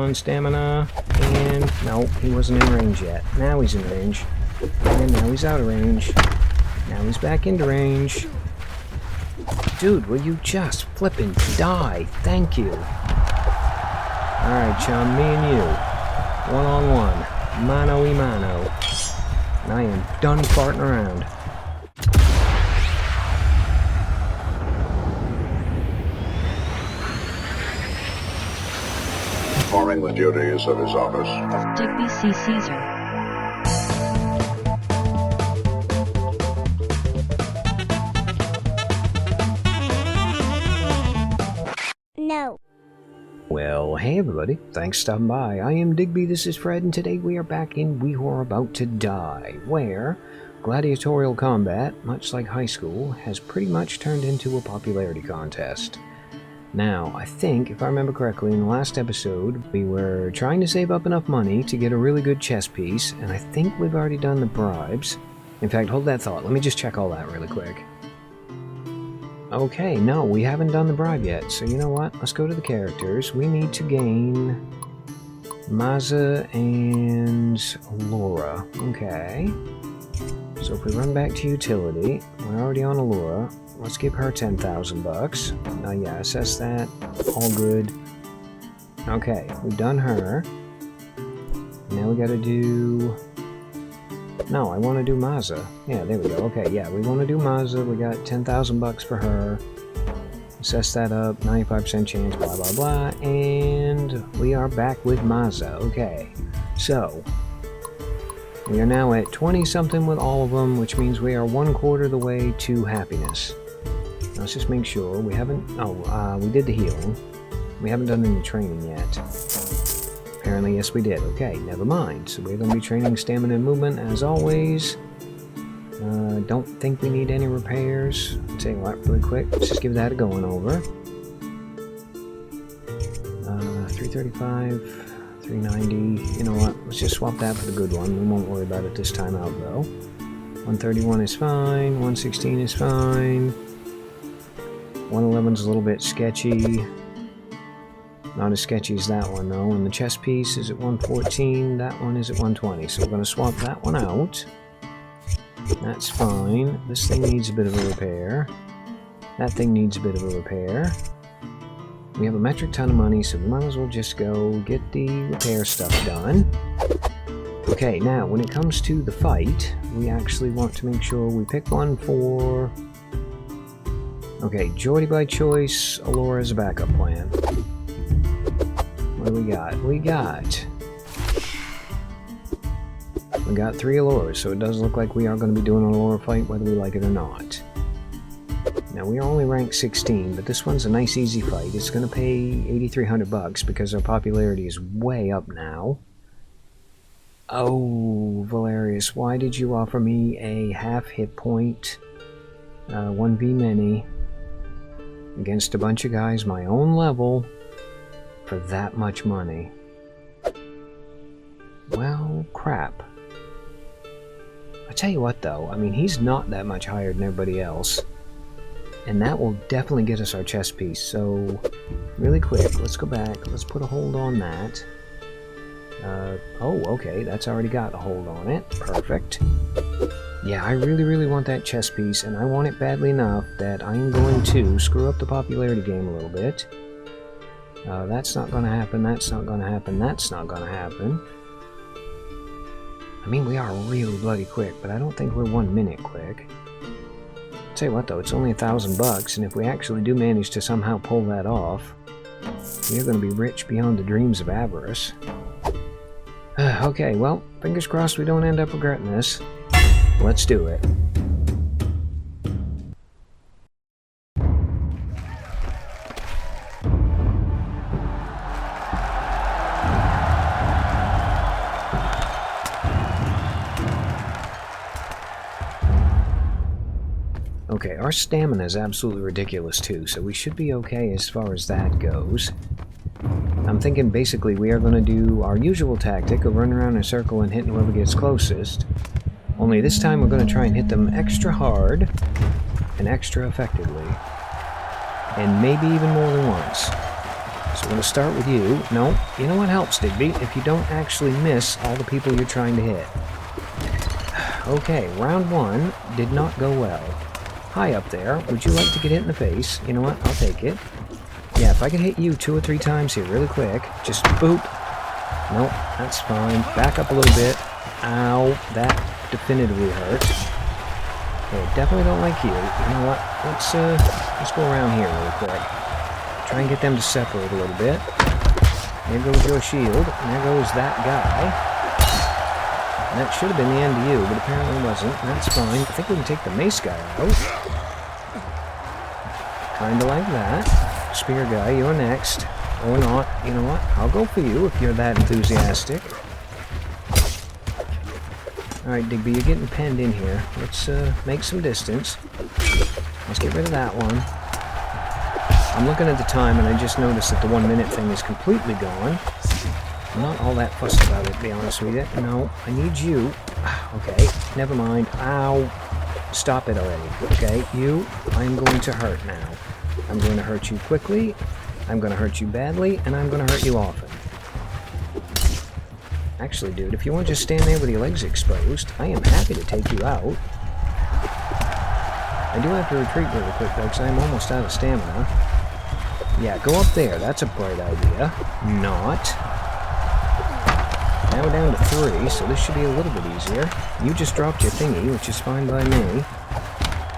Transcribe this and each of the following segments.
on, stamina. And no, he wasn't in range yet. Now he's in range. And now he's out of range. Now he's back into range. Dude, will you just flippin' die? Thank you. Alright, chum, me and you. One-on-one. Mano-y-mano. And I am done farting around. Performing the duties of his office. Digby C. Caesar. No. Well, hey everybody, thanks for stopping by. I am Digby, this is Fred, and today we are back in We Who Are About to Die, where gladiatorial combat, much like high school, has pretty much turned into a popularity contest. Now, I think, if I remember correctly, in the last episode, we were trying to save up enough money to get a really good chess piece, and I think we've already done the bribes. In fact, hold that thought, let me just check all that really quick. Okay, no, we haven't done the bribe yet, so you know what? Let's go to the characters. We need to gain Maza and Laura. Okay. So if we run back to utility, we're already on Allura. Let's give her 10,000 bucks. Yeah, assess that. All good. Okay, we've done her. Now we gotta do... No, I want to do Maza. Yeah, there we go. Okay, yeah, we want to do Maza. We got 10,000 bucks for her. Assess that up. 95% chance, blah, blah, blah. And we are back with Maza. Okay, so we are now at 20-something with all of them, which means we are 1/4 the way to happiness. Let's just make sure. We haven't... Oh, we did the healing. We haven't done any training yet. Apparently, yes we did. Okay, never mind. So we're going to be training stamina and movement as always. Don't think we need any repairs. I'll tell you what, really quick. Let's just give that a going over. 335, 390. You know what? Let's just swap that for the good one. We won't worry about it this time out though. 131 is fine. 116 is fine. 111 is a little bit sketchy. Not as sketchy as that one though, and the chess piece is at 114, that one is at 120, so we're going to swap that one out. That's fine. This thing needs a bit of a repair. That thing needs a bit of a repair. We have a metric ton of money, so we might as well just go get the repair stuff done. Okay, now when it comes to the fight, we actually want to make sure we pick one for... Okay, Geordie by choice, Allura as a backup plan. What do we got? We got 3 Alluras, so it does look like we are going to be doing an Allura fight whether we like it or not. Now we are only ranked 16, but this one's a nice easy fight. It's going to pay 8,300 bucks because our popularity is way up now. Oh, Valerius, why did you offer me a half hit point 1v many against a bunch of guys my own level for that much money? Well, crap. I tell you what though, I mean, he's not that much higher than everybody else, and that will definitely get us our chess piece. So really quick, let's go back, let's put a hold on that. Oh, okay, that's already got a hold on it. Perfect. Yeah, I really want that chess piece, and I want it badly enough that I'm going to screw up the popularity game a little bit. That's not going to happen, that's not going to happen, that's not going to happen. I mean, we are really bloody quick, but I don't think we're 1 minute quick. Tell you what though, it's only 1,000 bucks, and if we actually do manage to somehow pull that off, we're going to be rich beyond the dreams of avarice. Okay, well, fingers crossed we don't end up regretting this. Let's do it. Okay, our stamina is absolutely ridiculous too, so we should be okay as far as that goes. I'm thinking basically we are going to do our usual tactic of running around in a circle and hitting whoever gets closest. Only this time we're going to try and hit them extra hard and extra effectively. And maybe even more than once. So we're going to start with you. No, you know what helps, Digby? If you don't actually miss all the people you're trying to hit. Okay, round 1 did not go well. Hi up there. Would you like to get hit in the face? You know what? I'll take it. Yeah, if I can hit you 2 or 3 times here really quick. Just boop. Nope, that's fine. Back up a little bit. Ow, that definitively hurt. Okay, definitely don't like you. You know what? Let's go around here really quick. Try and get them to separate a little bit. There goes your shield. And there goes that guy. And that should have been the end of you, but apparently wasn't. That's fine. I think we can take the mace guy out. Kinda like that. Spear guy, you're next. Or not. You know what? I'll go for you if you're that enthusiastic. Alright, Digby, you're getting penned in here. Let's make some distance. Let's get rid of that one. I'm looking at the time and I just noticed that the 1 minute thing is completely gone. I'm not all that fussed about it, to be honest with you. No, I need you. Okay, never mind. Ow. Stop it already. Okay, you, I'm going to hurt now. I'm going to hurt you quickly, I'm going to hurt you badly, and I'm going to hurt you often. Actually, dude, if you want to just stand there with your legs exposed, I am happy to take you out. I do have to retreat really quick, though, because I'm almost out of stamina. Yeah, go up there. That's a bright idea. Not. Now we're down to 3, so this should be a little bit easier. You just dropped your thingy, which is fine by me.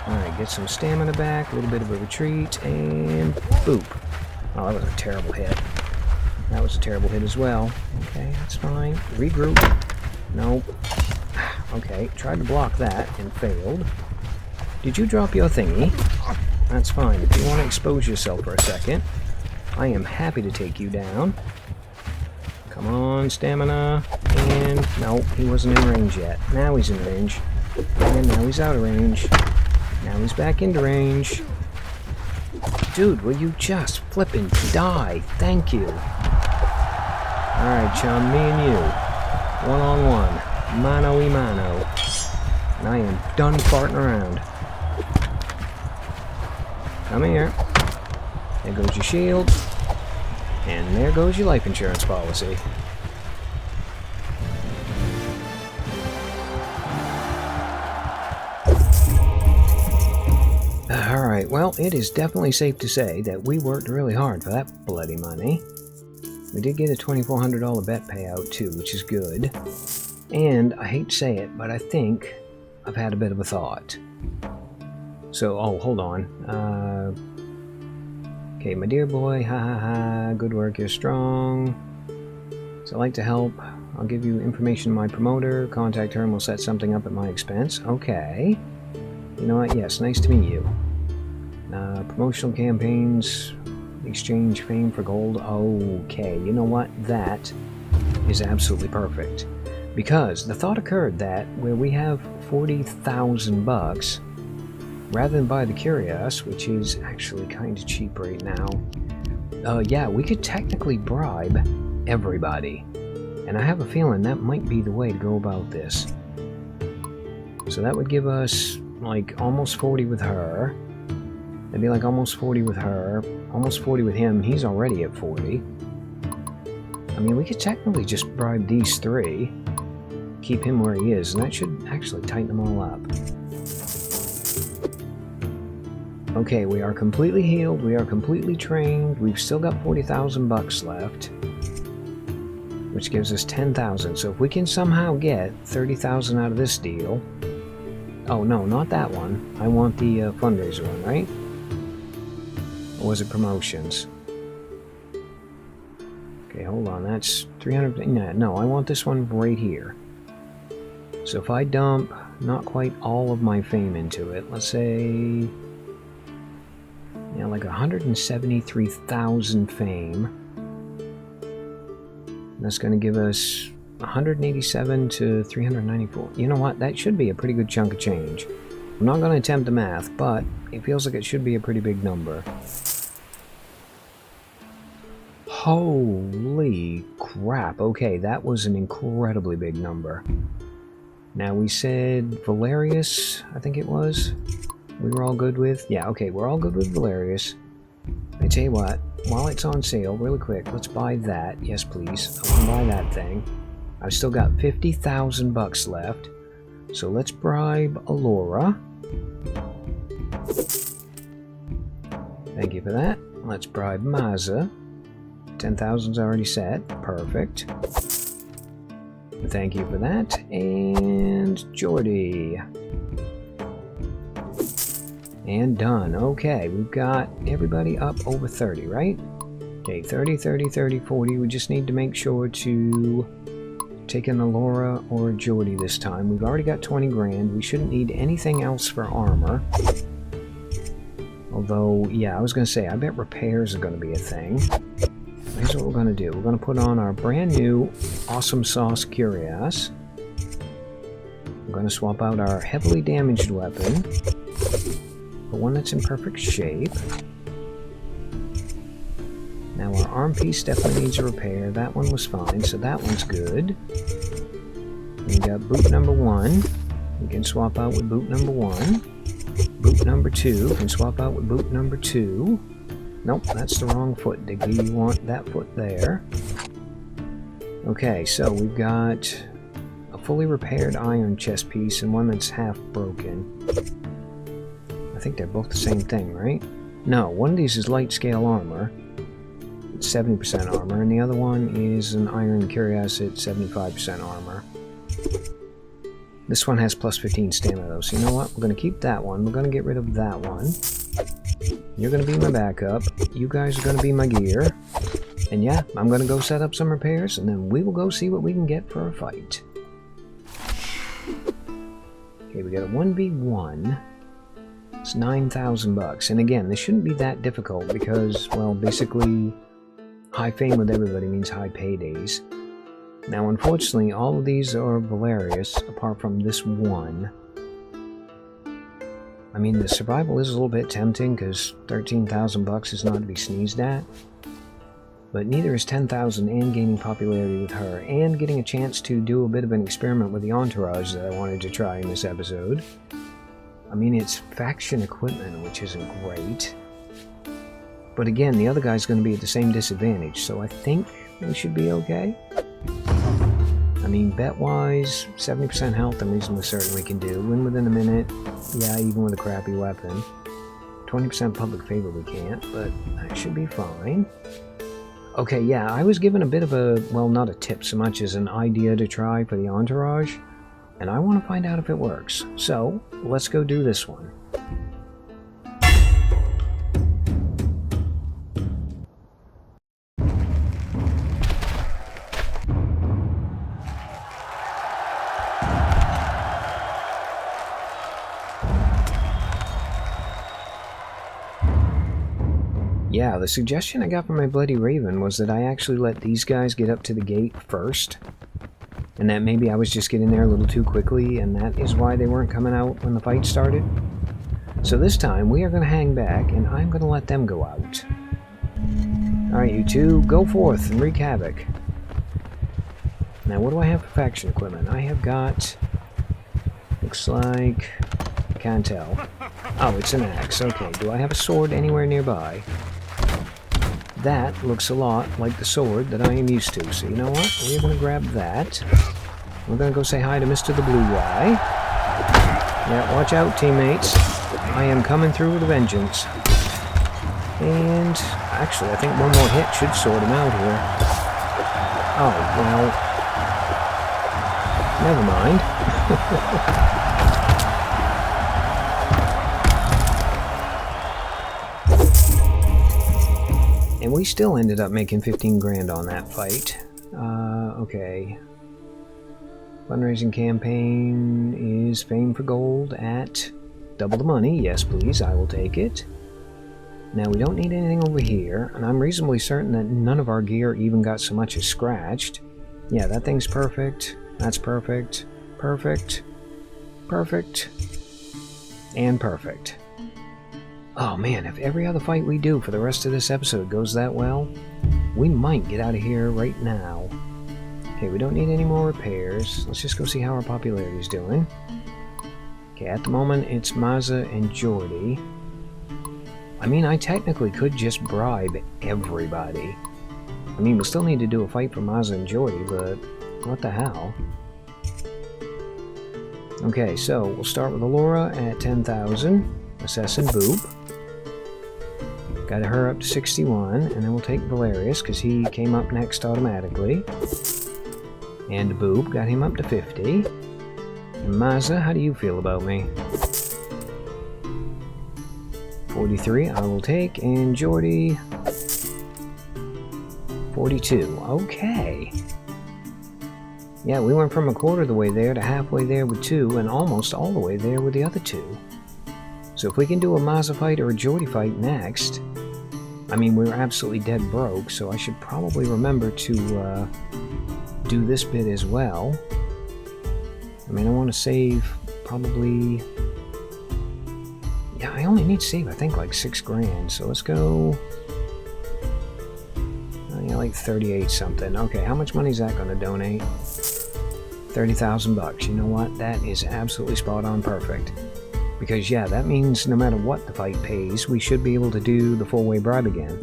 Alright, get some stamina back, a little bit of a retreat, and boop. Oh, that was a terrible hit. That was a terrible hit as well. Okay, that's fine. Regroup. Nope. Okay, tried to block that and failed. Did you drop your thingy? That's fine. If you want to expose yourself for a second, I am happy to take you down. Come on, stamina. And no, he wasn't in range yet. Now he's in range. And now he's out of range. Now he's back into range. Dude, will you just flippin' die? Thank you. Alright, chum, me and you. 1-on-1. Mano-y-mano. And I am done farting around. Come here. There goes your shield. And there goes your life insurance policy. Alright, well, it is definitely safe to say that we worked really hard for that bloody money. We did get a $2,400 bet payout too, which is good. And, I hate to say it, but I think I've had a bit of a thought. So, oh, hold on. Okay, my dear boy, ha ha ha, good work, you're strong. So I'd like to help. I'll give you information on my promoter. Contact her and we'll set something up at my expense. Okay. You know what? Yes, nice to meet you. Promotional campaigns, exchange fame for gold. Okay, you know what? That is absolutely perfect. Because the thought occurred that where we have 40,000 bucks, rather than buy the Curious, which is actually kind of cheap right now, yeah, we could technically bribe everybody. And I have a feeling that might be the way to go about this. So that would give us, like, almost 40 with her. That'd be like almost 40 with her, almost 40 with him. He's already at 40. I mean, we could technically just bribe these 3, keep him where he is, and that should actually tighten them all up. Okay, we are completely healed, we are completely trained, we've still got 40,000 bucks left, which gives us 10,000. So if we can somehow get 30,000 out of this deal... Oh, no, not that one. I want the fundraiser one, right? Or was it promotions? Okay, hold on, that's 300... No, I want this one right here. So if I dump not quite all of my fame into it, let's say... Yeah, like 173,000 fame. That's going to give us 187 to 394. You know what? That should be a pretty good chunk of change. I'm not going to attempt the math, but it feels like it should be a pretty big number. Holy crap. Okay, that was an incredibly big number. Now we said Valerius, I think it was. We were all good with? Yeah, okay, we're all good with Valerius. I tell you what, while it's on sale, really quick, let's buy that. Yes, please. I want to buy that thing. I've still got 50,000 bucks left. So let's bribe Alora. Thank you for that. Let's bribe Maza. 10,000's already set. Perfect. Thank you for that. And Jordy. And done. Okay, we've got everybody up over 30, right? Okay, 30, 30, 30, 40. We just need to make sure to take in a Laura or a Jordy this time. We've already got 20 grand. We shouldn't need anything else for armor. Although, yeah, I was going to say, I bet repairs are going to be a thing. Here's what we're going to do. We're going to put on our brand new Awesome Sauce Cuirass. We're going to swap out our heavily damaged weapon for one that's in perfect shape. Now our arm piece definitely needs a repair. That one was fine, so that one's good. We got boot number 1. We can swap out with boot number 1. Boot number 2 can swap out with boot number 2. Nope, that's the wrong foot, Digby. You want that foot there. Okay, so we've got a fully repaired iron chest piece and one that's half broken. I think they're both the same thing, right? No, one of these is light scale armor. It's 70% armor, and the other one is an iron cuirass at 75% armor. This one has plus 15 stamina though, so you know what? We're going to keep that one. We're going to get rid of that one. You're going to be my backup. You guys are going to be my gear. And yeah, I'm going to go set up some repairs, and then we will go see what we can get for a fight. Okay, we got a 1v1. It's 9,000 bucks. And again, this shouldn't be that difficult because, well, basically, high fame with everybody means high paydays. Now, unfortunately, all of these are Valerius, apart from this one. I mean, the survival is a little bit tempting, because 13,000 bucks is not to be sneezed at. But neither is 10,000 and gaining popularity with her, and getting a chance to do a bit of an experiment with the Entourage that I wanted to try in this episode. I mean, it's faction equipment, which isn't great. But again, the other guy's going to be at the same disadvantage, so I think we should be okay. I mean, bet-wise, 70% health I'm reasonably certain we can do. Win within a minute, yeah, even with a crappy weapon. 20% public favor we can't, but that should be fine. Okay, yeah, I was given a bit of a, well, not a tip so much as an idea to try for the Entourage, and I want to find out if it works. So, let's go do this one. Yeah, the suggestion I got from my Bloody Raven was that I actually let these guys get up to the gate first, and that maybe I was just getting there a little too quickly, and that is why they weren't coming out when the fight started. So this time, we are going to hang back, and I'm going to let them go out. Alright, you two, go forth and wreak havoc. Now, what do I have for faction equipment? I have got... looks like... can't tell. Oh, it's an axe. Okay, do I have a sword anywhere nearby? That looks a lot like the sword that I am used to. So you know what? We're going to grab that. We're going to go say hi to Mr. the Blue Guy. Yeah, watch out, teammates. I am coming through with a vengeance. And actually, I think one more hit should sort him out here. Oh, well. Never mind. And we still ended up making 15 grand on that fight. Okay. Fundraising campaign is fame for gold at double the money. Yes, please, I will take it. Now, we don't need anything over here, and I'm reasonably certain that none of our gear even got so much as scratched. Yeah, that thing's perfect. That's perfect. Perfect. Perfect. And perfect. Oh man, if every other fight we do for the rest of this episode goes that well, we might get out of here right now. Okay, we don't need any more repairs. Let's just go see how our popularity is doing. Okay, at the moment it's Maza and Jordy. I mean, I technically could just bribe everybody. I mean, we'll still need to do a fight for Mazza and Jordy, but what the hell? Okay, so we'll start with Allura at 10,000. Assassin Boop. Got her up to 61, and then we'll take Valerius, because he came up next automatically. And Boop, got him up to 50. And Mazza, how do you feel about me? 43, I will take, and Jordy, 42. Okay. Yeah, we went from a quarter of the way there to halfway there with 2, and almost all the way there with the other 2. So if we can do a Mazza fight or a Jordy fight next, I mean, we're absolutely dead broke, so I should probably remember to do this bit as well. I mean, I want to save probably... Yeah, I only need to save, I think, like 6 grand, so let's go... yeah, like 38 something. Okay, how much money is that going to donate? 30,000 bucks. You know what? That is absolutely spot on perfect. Because, yeah, that means no matter what the fight pays, we should be able to do the full-way bribe again.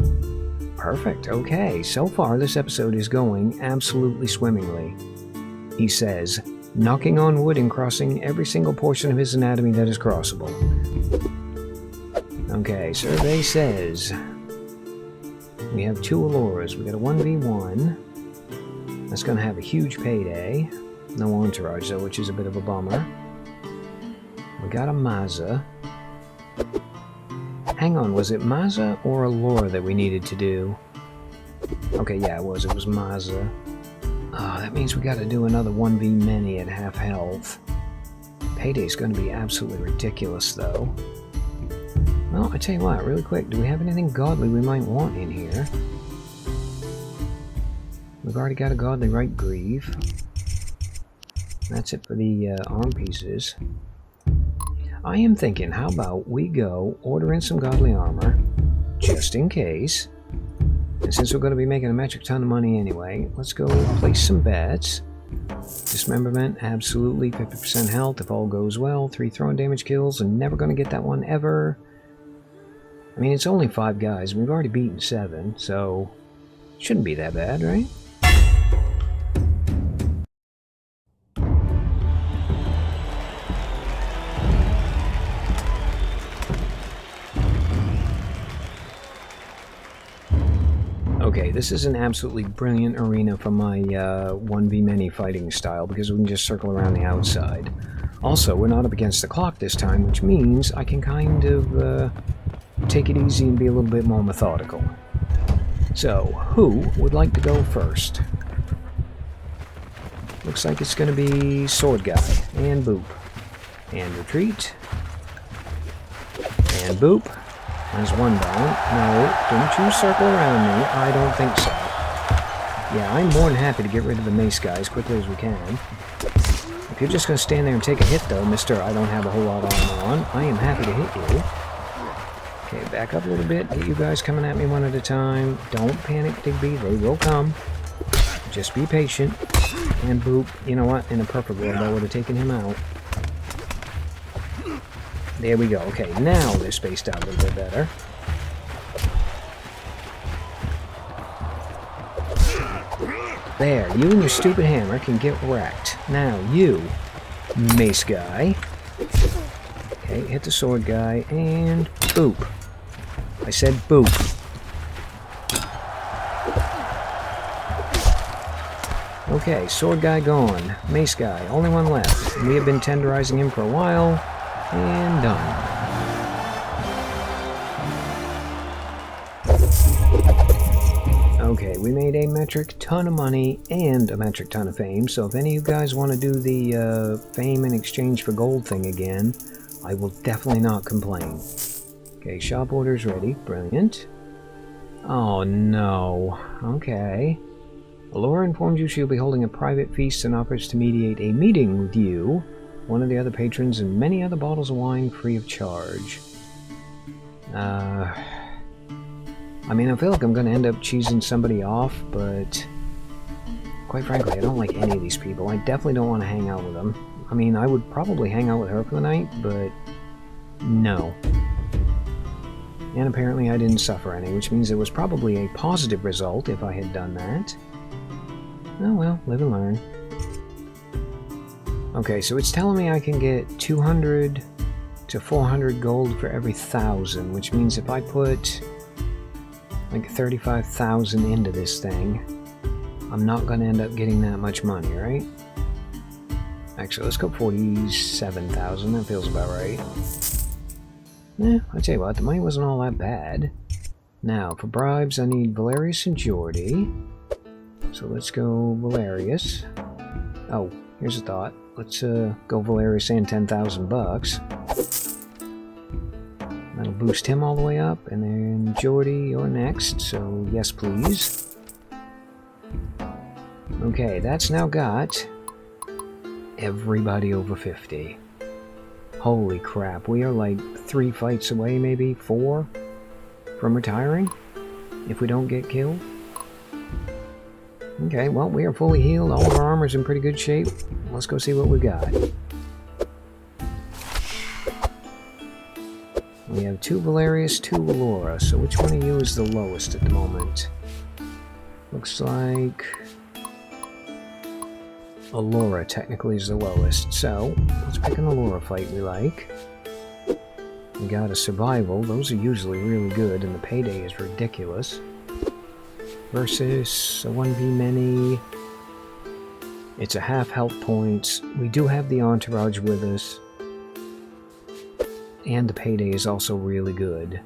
Perfect. Okay, so far this episode is going absolutely swimmingly. He says, knocking on wood and crossing every single portion of his anatomy that is crossable. Okay, survey says we have 2 Alluras. We got a 1v1. That's going to have a huge payday. No Entourage, though, which is a bit of a bummer. We got a Mazza. Hang on, was it Mazza or Allura that we needed to do? Okay, yeah, it was. It was Mazza. Oh, that means we got to do another 1v-many at half health. Payday's going to be absolutely ridiculous, though. Well, I tell you what, really quick, do we have anything godly we might want in here? We've already got a godly right greave. That's it for the arm pieces. I am thinking, how about we go order in some godly armor, just in case. And since we're going to be making a metric ton of money anyway, let's go place some bets. Dismemberment, absolutely, 50% health if all goes well. 3 throwing damage kills, and never going to get that one ever. I mean, it's only 5 guys. We've already beaten 7, so shouldn't be that bad, right? Okay, this is an absolutely brilliant arena for my 1v-many fighting style, because we can just circle around the outside. Also, we're not up against the clock this time, which means I can kind of take it easy and be a little bit more methodical. So, who would like to go first? Looks like it's going to be Sword Guy, and Boop. And Retreat. And Boop. There's 1 down. No, don't you circle around me. I don't think so. Yeah, I'm more than happy to get rid of the mace guy as quickly as we can. If you're just going to stand there and take a hit, though, mister, I don't have a whole lot of armor on. I am happy to hit you. Okay, back up a little bit. Get you guys coming at me one at a time. Don't panic, Digby. They will come. Just be patient. And Boop. You know what? In a perfect world, I would have taken him out. There we go. Okay, now they're spaced out a little bit better. There, you and your stupid hammer can get wrecked. Now, you, mace guy. Okay, hit the sword guy, and boop. I said boop. Okay, sword guy gone. Mace guy, only one left. We have been tenderizing him for a while. And done. Okay, we made a metric ton of money and a metric ton of fame, so if any of you guys want to do the fame in exchange for gold thing again, I will definitely not complain. Okay, shop order's ready. Brilliant. Oh no. Okay. Allura informs you she'll be holding a private feast and offers to mediate a meeting with you, one of the other patrons, and many other bottles of wine free of charge. I mean, I feel like I'm going to end up cheesing somebody off, but quite frankly, I don't like any of these people. I definitely don't want to hang out with them. I mean, I would probably hang out with her for the night, but no. And apparently I didn't suffer any, which means it was probably a positive result if I had done that. Oh well, live and learn. Okay, so it's telling me I can get 200 to 400 gold for every 1,000, which means if I put like 35,000 into this thing, I'm not going to end up getting that much money, right? Actually, let's go 47,000. That feels about right. Yeah, I'll tell you what, the money wasn't all that bad. Now, for bribes, I need Valerius and Geordie. So let's go Valerius. Oh, here's a thought. Let's go Valerius and 10,000 bucks. That'll boost him all the way up. And then Geordie, you're next. So yes, please. Okay, that's now got everybody over 50. Holy crap, we are like 3 fights away, maybe 4, from retiring, if we don't get killed. Okay, well, we are fully healed, all of our armor's in pretty good shape. Let's go see what we got. We have 2 Valerius, 2 Allura, so which one of you is the lowest at the moment? Looks like Allura technically is the lowest, so let's pick an Allura fight we like. We got a survival, those are usually really good, and the payday is ridiculous. Versus a 1v many. It's a half health points. We do have the Entourage with us. And the payday is also really good.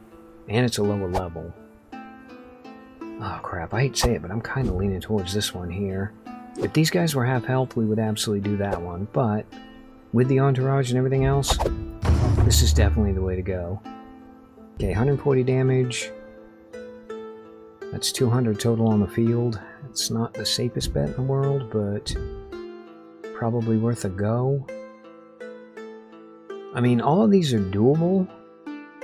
And it's a lower level. Oh crap, I hate to say it, but I'm kind of leaning towards this one here. If these guys were half health, we would absolutely do that one, but with the Entourage and everything else, this is definitely the way to go. Okay, 140 damage. That's 200 total on the field. It's not the safest bet in the world, but probably worth a go. I mean, all of these are doable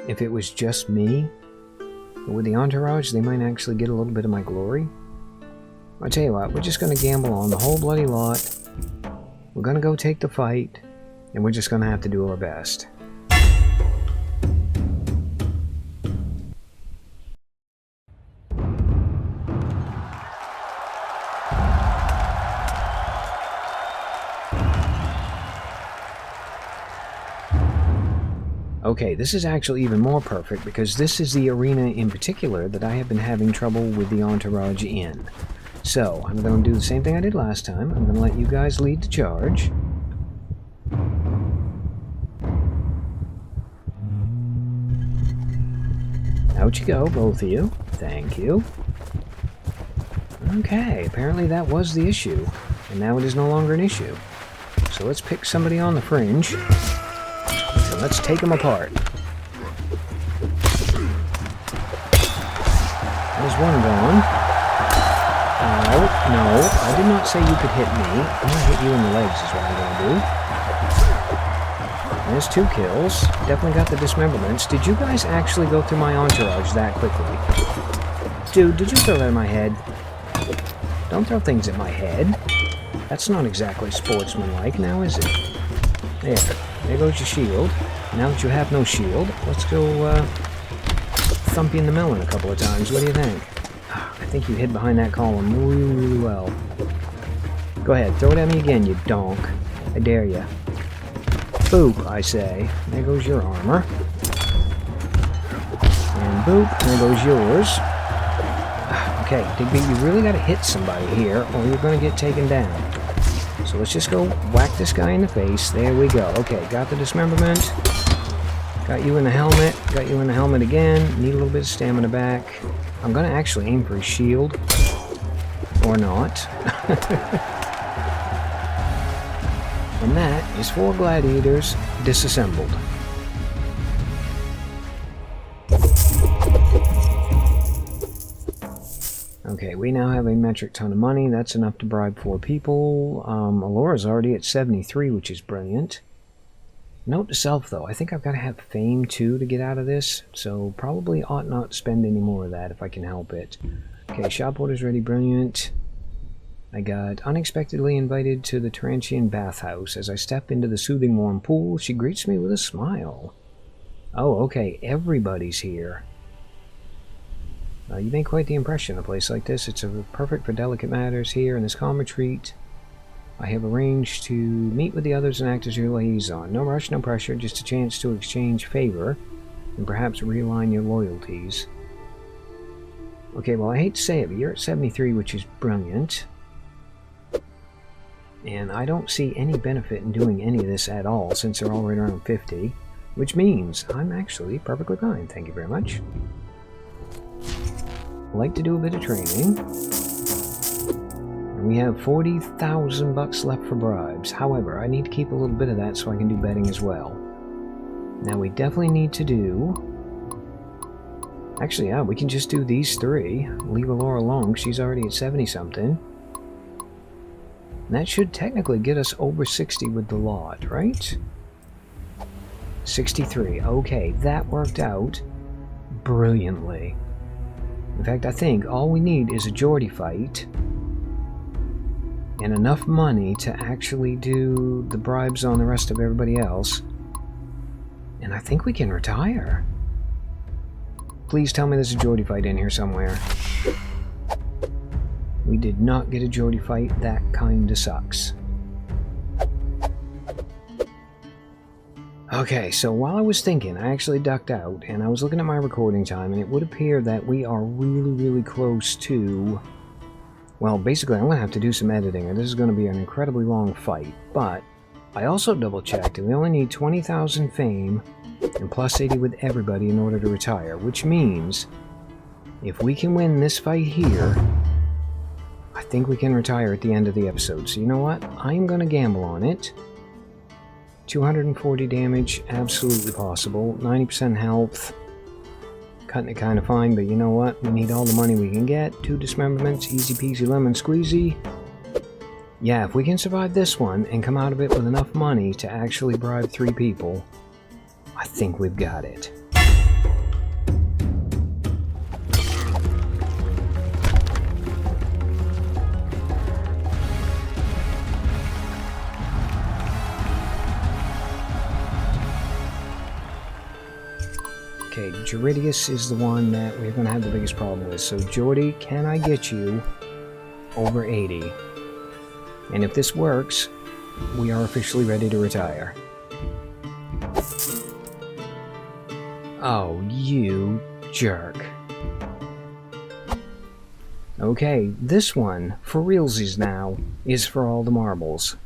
if it was just me, but with the Entourage, they might actually get a little bit of my glory. I'll tell you what, we're just going to gamble on the whole bloody lot. We're going to go take the fight, and we're just going to have to do our best. Okay, this is actually even more perfect because this is the arena in particular that I have been having trouble with the Entourage in. So, I'm going to do the same thing I did last time. I'm going to let you guys lead the charge. Out you go, both of you. Thank you. Okay, apparently that was the issue, and now it is no longer an issue. So let's pick somebody on the fringe. And let's take them apart. There's one gone. Oh, no, I did not say you could hit me. I'm going to hit you in the legs is what I'm going to do. There's 2 kills. Definitely got the dismemberments. Did you guys actually go through my Entourage that quickly? Dude, did you throw that at my head? Don't throw things at my head. That's not exactly sportsmanlike now, is it? There goes your shield. Now that you have no shield, let's go thump you in the melon a couple of times. What do you think? I think you hid behind that column really, really well. Go ahead, throw it at me again, you donk. I dare ya. Boop, I say. There goes your armor. And boop, there goes yours. Okay, Digby, you really gotta hit somebody here, or you're gonna get taken down. So let's just go whack this guy in the face. There we go. Okay, got the dismemberment. Got you in the helmet. Got you in the helmet again. Need a little bit of stamina back. I'm going to actually aim for his shield. Or not. And that is 4 gladiators disassembled. Okay, we now have a metric ton of money. That's enough to bribe 4 people. Allura's already at 73, which is brilliant. Note to self, though, I think I've got to have fame, too, to get out of this. So probably ought not to spend any more of that if I can help it. Okay, shop order's ready, brilliant. I got unexpectedly invited to the Tarantian bathhouse. As I step into the soothing warm pool, she greets me with a smile. Oh, okay, everybody's here. You make quite the impression in a place like this. It's perfect for delicate matters here in this calm retreat. I have arranged to meet with the others and act as your liaison. No rush, no pressure, just a chance to exchange favor and perhaps realign your loyalties. Okay, well, I hate to say it, but you're at 73, which is brilliant. And I don't see any benefit in doing any of this at all, since they're all right around 50, which means I'm actually perfectly fine. Thank you very much. I like to do a bit of training. And we have 40,000 bucks left for bribes. However, I need to keep a little bit of that so I can do betting as well. Now, we definitely need to do... Actually, yeah, we can just do these three. Leave Laura alone. She's already at 70-something. That should technically get us over 60 with the lot, right? 63. Okay, that worked out brilliantly. In fact, I think all we need is a Geordie fight and enough money to actually do the bribes on the rest of everybody else. And I think we can retire. Please tell me there's a Geordie fight in here somewhere. We did not get a Geordie fight. That kinda sucks. Okay, so while I was thinking, I actually ducked out, and I was looking at my recording time, and it would appear that we are really, really close to... Well, basically, I'm going to have to do some editing, and this is going to be an incredibly long fight, but I also double-checked, and we only need 20,000 fame and plus 80 with everybody in order to retire, which means if we can win this fight here, I think we can retire at the end of the episode. So you know what? I'm going to gamble on it. 240 damage, absolutely possible. 90% health. Cutting it kind of fine, but you know what? We need all the money we can get. 2 dismemberments, easy peasy lemon squeezy. Yeah, if we can survive this one and come out of it with enough money to actually bribe 3 people, I think we've got it. Okay, Juridius is the one that we're going to have the biggest problem with. So, Jordy, can I get you over 80? And if this works, we are officially ready to retire. Oh, you jerk. Okay, this one, for realsies now, is for all the marbles.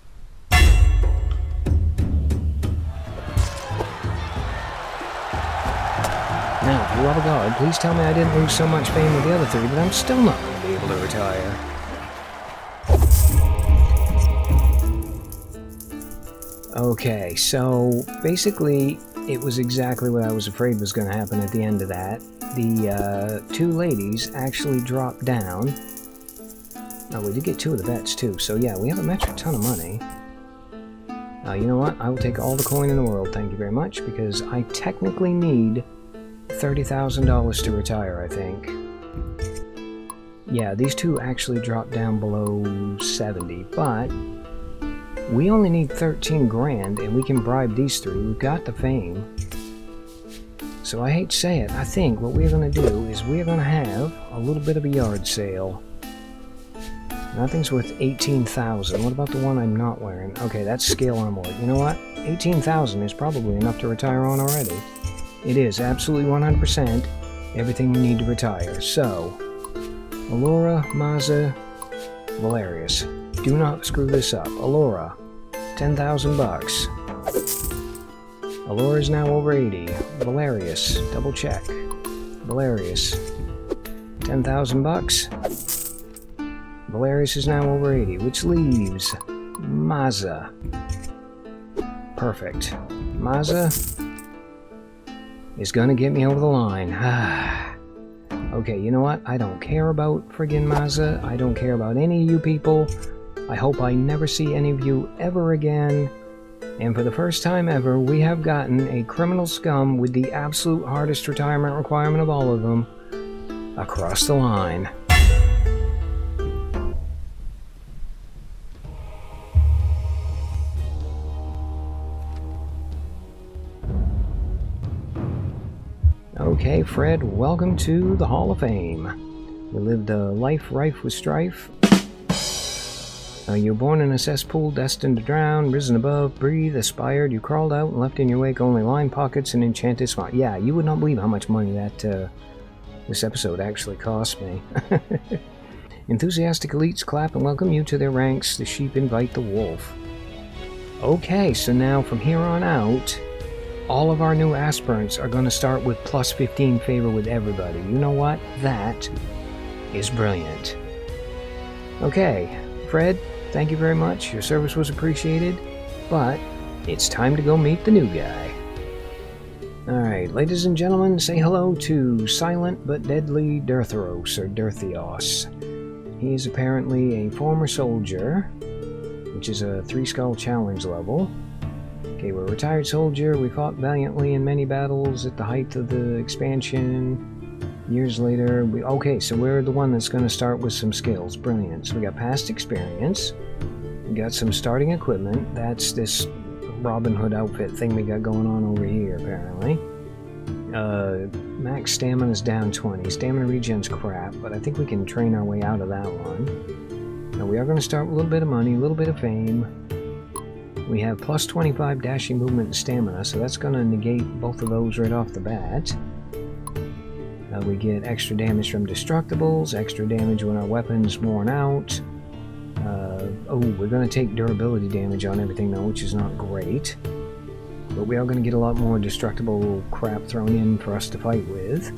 Now, for the love of God, please tell me I didn't lose so much fame with the other 3, but I'm still not going to be able to retire. Okay, so basically, it was exactly what I was afraid was going to happen at the end of that. The 2 ladies actually dropped down. Oh, we did get 2 of the bets too, so yeah, we have a metric ton of money. You know what? I will take all the coin in the world, thank you very much, because I technically need $30,000 to retire, I think. Yeah, these 2 actually dropped down below 70, but we only need 13 grand and we can bribe these 3. We've got the fame. So I hate to say it, I think what we're going to do is we're going to have a little bit of a yard sale. Nothing's worth 18,000. What about the one I'm not wearing? Okay, that's scale armor. You know what? 18,000 is probably enough to retire on already. It is absolutely 100% everything we need to retire. So, Alora, Mazza, Valerius. Do not screw this up. Alora, 10,000 bucks. Alora is now over 80. Valerius, double check. Valerius, 10,000 bucks. Valerius is now over 80, which leaves Mazza. Perfect. Mazza is gonna get me over the line. Okay, you know what? I don't care about friggin' Mazza. I don't care about any of you people. I hope I never see any of you ever again. And for the first time ever, we have gotten a criminal scum with the absolute hardest retirement requirement of all of them across the line. Okay, Fred, welcome to the Hall of Fame. You lived a life rife with strife. You were born in a cesspool, destined to drown, risen above, breathe, aspired. You crawled out and left in your wake only lined pockets and enchanted smile. Yeah, you would not believe how much money that this episode actually cost me. Enthusiastic elites clap and welcome you to their ranks. The sheep invite the wolf. Okay, so now from here on out, all of our new aspirants are going to start with plus 15 favor with everybody. You know what? That is brilliant. Okay, Fred, thank you very much. Your service was appreciated, but it's time to go meet the new guy. Alright, ladies and gentlemen, say hello to Silent but Deadly Dirtharos, or Dirthios. He is apparently a former soldier, which is a 3-skull challenge level. Okay, we're a retired soldier. We fought valiantly in many battles at the height of the expansion. Years later, okay, so we're the one that's going to start with some skills. Brilliant. So we got past experience. We got some starting equipment. That's this Robin Hood outfit thing we got going on over here, apparently. Max stamina's down 20. Stamina regen's crap, but I think we can train our way out of that one. Now we are going to start with a little bit of money, a little bit of fame. We have plus 25 dashing movement and stamina, so that's going to negate both of those right off the bat. We get extra damage from destructibles, extra damage when our weapon's worn out. We're going to take durability damage on everything though, which is not great. But we are going to get a lot more destructible crap thrown in for us to fight with.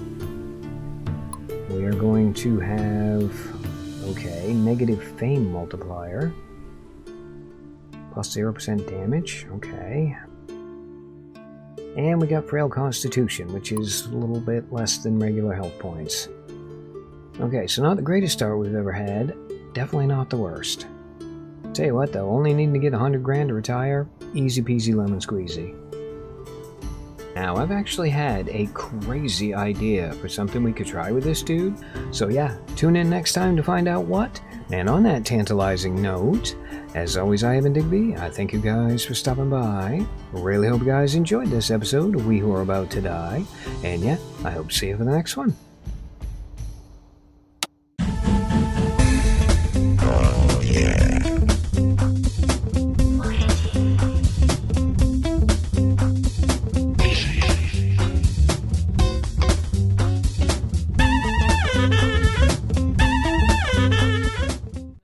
We are going to have, negative fame multiplier. Plus 0% damage, okay. And we got frail constitution, which is a little bit less than regular health points. Okay, so not the greatest start we've ever had. Definitely not the worst. Tell you what though, only needing to get 100 grand to retire, easy peasy lemon squeezy. Now, I've actually had a crazy idea for something we could try with this dude. So yeah, tune in next time to find out what. And on that tantalizing note, as always, I have been Digby. I thank you guys for stopping by. Really hope you guys enjoyed this episode of We Who Are About to Die. And yeah, I hope to see you for the next one.